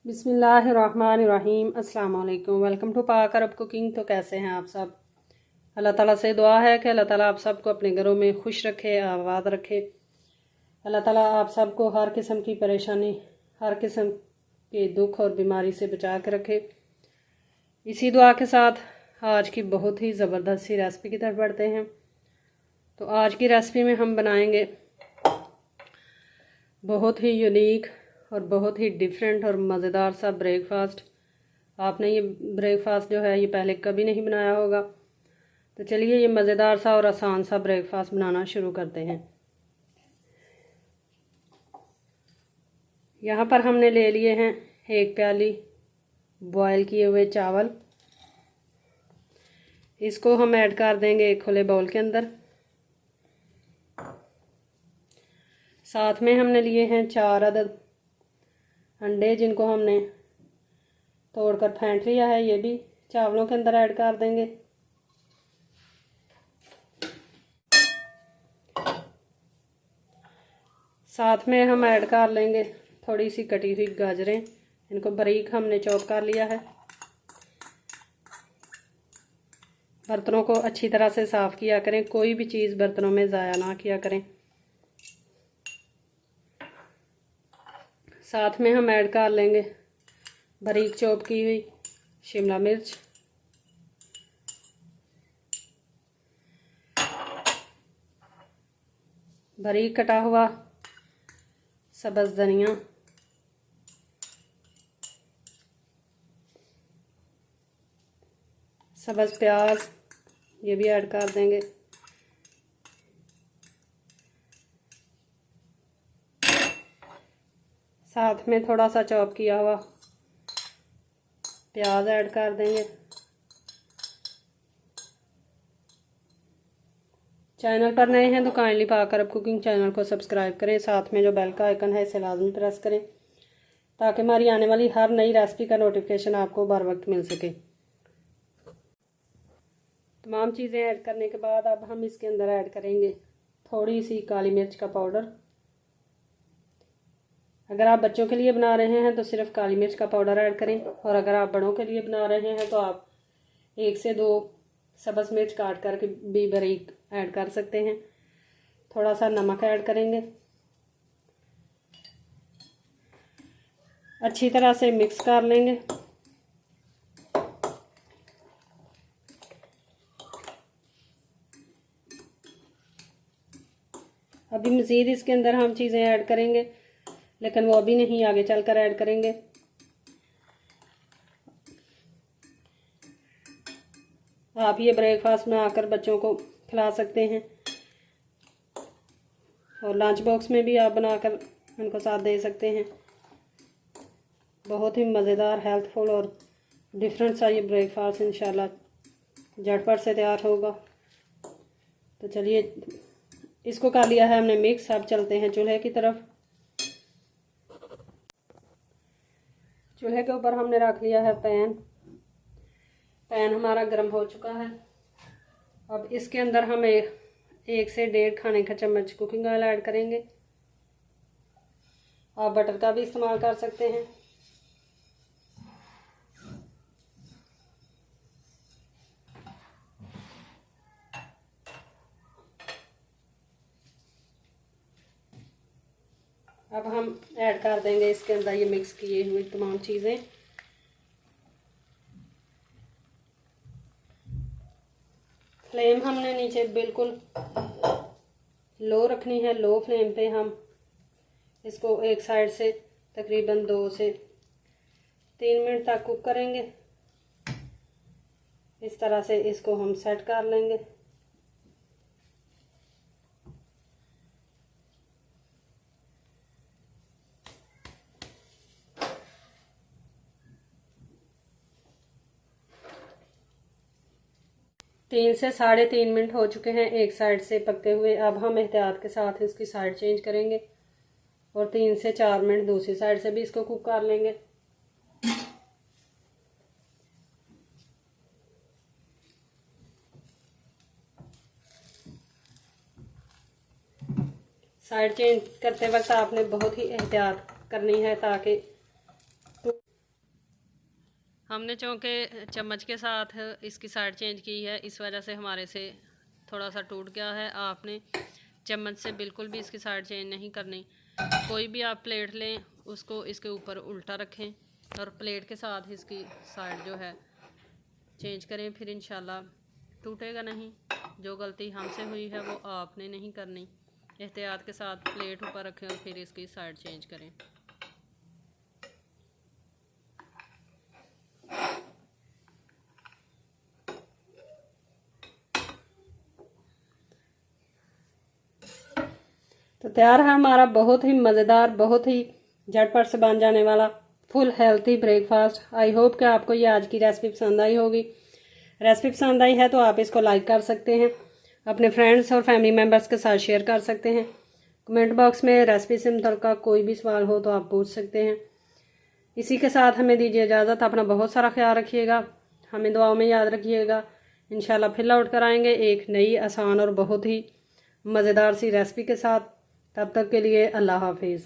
बिस्मिल्लाहिर्रहमानिर्रहीम। अस्सलाम वालेकुम। वेलकम टू पाक अरब कुकिंग। तो कैसे हैं आप सब? अल्लाह ताला से दुआ है कि अल्लाह ताला आप सबको अपने घरों में खुश रखे, आबाद रखे। अल्लाह ताला आप सबको हर किस्म की परेशानी, हर किस्म के दुख और बीमारी से बचा के रखे। इसी दुआ के साथ आज की बहुत ही ज़बरदस्त सी रेसिपी की तरफ बढ़ते हैं। तो आज की रेसिपी में हम बनाएंगे बहुत ही यूनिक और बहुत ही डिफरेंट और मज़ेदार सा ब्रेकफास्ट। आपने ये ब्रेकफास्ट जो है ये पहले कभी नहीं बनाया होगा। तो चलिए ये मज़ेदार सा और आसान सा ब्रेकफास्ट बनाना शुरू करते हैं। यहाँ पर हमने ले लिए हैं 1 प्याली बॉयल किए हुए चावल। इसको हम ऐड कर देंगे एक खुले बाउल के अंदर। साथ में हमने लिए हैं 4 अदद अंडे, जिनको हमने तोड़कर फेंट लिया है। ये भी चावलों के अंदर ऐड कर देंगे। साथ में हम ऐड कर लेंगे थोड़ी सी कटी हुई गाजरें। इनको बारीक हमने चॉप कर लिया है। बर्तनों को अच्छी तरह से साफ़ किया करें, कोई भी चीज़ बर्तनों में ज़ाया ना किया करें। साथ में हम ऐड कर लेंगे बारीक चॉप की हुई शिमला मिर्च, बारीक कटा हुआ सब्ज़ धनिया, सब्ज़ प्याज ये भी ऐड कर देंगे। साथ में थोड़ा सा चॉप किया हुआ प्याज ऐड कर देंगे। चैनल पर नए हैं तो काइंडली पाक अरब कुकिंग चैनल को सब्सक्राइब करें। साथ में जो बेल का आइकन है इसे लाजमी प्रेस करें ताकि हमारी आने वाली हर नई रेसिपी का नोटिफिकेशन आपको बर वक्त मिल सके। तमाम चीज़ें ऐड करने के बाद अब हम इसके अंदर ऐड करेंगे थोड़ी सी काली मिर्च का पाउडर। अगर आप बच्चों के लिए बना रहे हैं तो सिर्फ काली मिर्च का पाउडर ऐड करें, और अगर आप बड़ों के लिए बना रहे हैं तो आप 1 से 2 सब्ज़ मिर्च काट करके भी बारीक ऐड कर सकते हैं। थोड़ा सा नमक ऐड करेंगे। अच्छी तरह से मिक्स कर लेंगे। अभी मज़ीद इसके अंदर हम चीज़ें ऐड करेंगे, लेकिन वो अभी नहीं, आगे चलकर ऐड करेंगे। आप ये ब्रेकफास्ट बनाकर बच्चों को खिला सकते हैं, और लंच बॉक्स में भी आप बनाकर उनको साथ दे सकते हैं। बहुत ही मज़ेदार, हेल्थफुल और डिफरेंट सा ये ब्रेकफास्ट इंशाल्लाह झटपट से तैयार होगा। तो चलिए इसको कर लिया है हमने मिक्स। अब चलते हैं चूल्हे की तरफ। चूल्हे के ऊपर हमने रख लिया है पैन। पैन हमारा गर्म हो चुका है। अब इसके अंदर हम 1 से 1.5 खाने का चम्मच कुकिंग ऑयल ऐड करेंगे। आप बटर का भी इस्तेमाल कर सकते हैं। अब हम ऐड कर देंगे इसके अंदर ये मिक्स किए हुए तमाम चीज़ें। फ्लेम हमने नीचे बिल्कुल लो रखनी है। लो फ्लेम पे हम इसको एक साइड से तकरीबन 2 से 3 मिनट तक कुक करेंगे। इस तरह से इसको हम सेट कर लेंगे। तीन से 3.5 मिनट हो चुके हैं एक साइड से पकते हुए। अब हम एहतियात के साथ इसकी साइड चेंज करेंगे और 3 से 4 मिनट दूसरी साइड से भी इसको कुक कर लेंगे। साइड चेंज करते वक्त आपने बहुत ही एहतियात करनी है ताकि हमने चूँकि चम्मच के साथ इसकी साइड चेंज की है, इस वजह से हमारे से थोड़ा सा टूट गया है। आपने चम्मच से बिल्कुल भी इसकी साइड चेंज नहीं करनी। कोई भी आप प्लेट लें, उसको इसके ऊपर उल्टा रखें और प्लेट के साथ इसकी साइड जो है चेंज करें, फिर इंशाल्लाह टूटेगा नहीं। जो गलती हमसे हुई है वो आपने नहीं करनी। एहतियात के साथ प्लेट ऊपर रखें और फिर इसकी साइड चेंज करें। तो तैयार है हमारा बहुत ही मज़ेदार, बहुत ही झटपट से बन जाने वाला full healthy breakfast. I hope कि आपको ये आज की रेसिपी पसंद आई होगी। रेसिपी पसंद आई है तो आप इसको लाइक कर सकते हैं, अपने फ्रेंड्स और फैमिली मेम्बर्स के साथ शेयर कर सकते हैं। कमेंट बॉक्स में रेसिपी से मुतल्लिक़ कोई भी सवाल हो तो आप पूछ सकते हैं। इसी के साथ हमें दीजिए इजाज़त। अपना बहुत सारा ख्याल रखिएगा, हमें दुआओं में याद रखिएगा। इंशाल्लाह फिर लौट कर आएंगे एक नई आसान और बहुत ही मज़ेदार सी रेसिपी के साथ। तब तक के लिए अल्लाह हाफिज़।